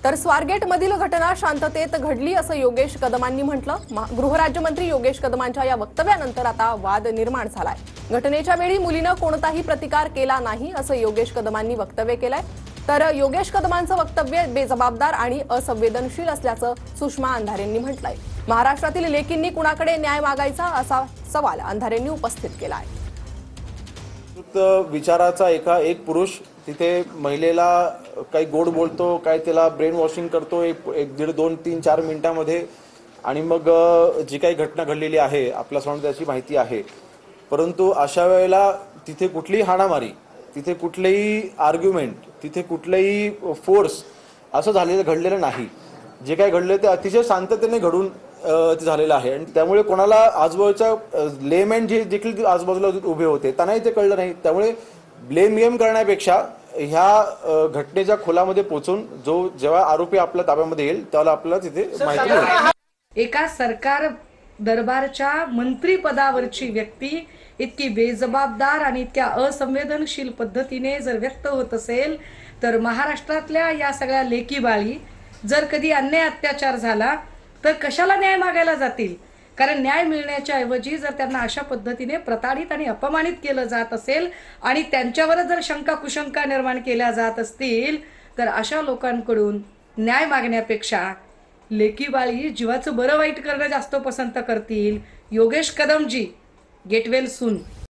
तर स्वारगेटमधील घटना शांततेत घडली असं योगेश कदमांनी म्हटलं। गृहराज्यमंत्री योगेश कदमांच्या या वक्तव्यानंतर आता वाद निर्माण झालाय। घटनेच्या वेळी मुलीनं कोणताही प्रतिकार केला नाही असं योगेश कदमांनी वक्तव्य केलंय। तर योगेश कदमांचं वक्तव्य बेजबाबदार आणि असंवेदनशील असल्याचं सुषमा अंधारेंनी म्हटलंय। महाराष्ट्रातील लेकींनी कुणाकडे न्याय मागायचा असा सवाल अंधारेंनी उपस्थित केलाय। विचाराचा एक पुरुष तिथे महिलेला काही गोड बोलतो, काय त्याला ब्रेन वॉशिंग करतो एक दीड 2 3 4 मिनिटांमध्ये, आणि मग जी काही घटना घडलेली आहे आपल्या समोर त्याची माहिती आहे। परंतु अशा वेळेला तिथे कुठलीही हाणामारी, तिथे कुठलेही आर्ग्युमेंट, तिथे कुठलेही फोर्स असं घडलेलं नाही। जे काही घडले ते अतिशय शांततेने घडून ते झालेलं आहे, आणि त्यामुळे कोणाला आजूबाजूच्या लेमॅन जे देखील आजूबाजूला उभे होते त्यांनाही ते कळलं नाही। त्यामुळे ब्लेम गेम करण्यापेक्षा ह्या घटनेच्या खोलामध्ये पोहोचून जेव्हा आरोपी आपल्या ताब्यामध्ये येईल त्याला आपल्याला तिथे माहिती मिळेल। एका सरकार दरबारच्या मंत्रीपदावरची व्यक्ती इतकी बेजबाबदार आणि इतक्या असंवेदनशील पद्धतीने जर व्यक्त होत असेल, तर महाराष्ट्रातल्या या सगळ्या लेकीबाळी जर कधी अन्याय अत्याचार झाला तर कशाला न्याय मागायला जातील? कारण न्याय मिळण्याच्या ऐवजी जर त्यांना अशा पद्धतीने प्रताडित आणि अपमानित केलं जात असेल आणि त्यांच्यावरच जर शंका कुशंका निर्माण केल्या जात असतील, तर अशा लोकांकडून न्याय मागण्यापेक्षा लेकीबाळी जीवाचं बरं वाईट करणं जास्त पसंत करतील। Yogesh Kadamji, get well soon.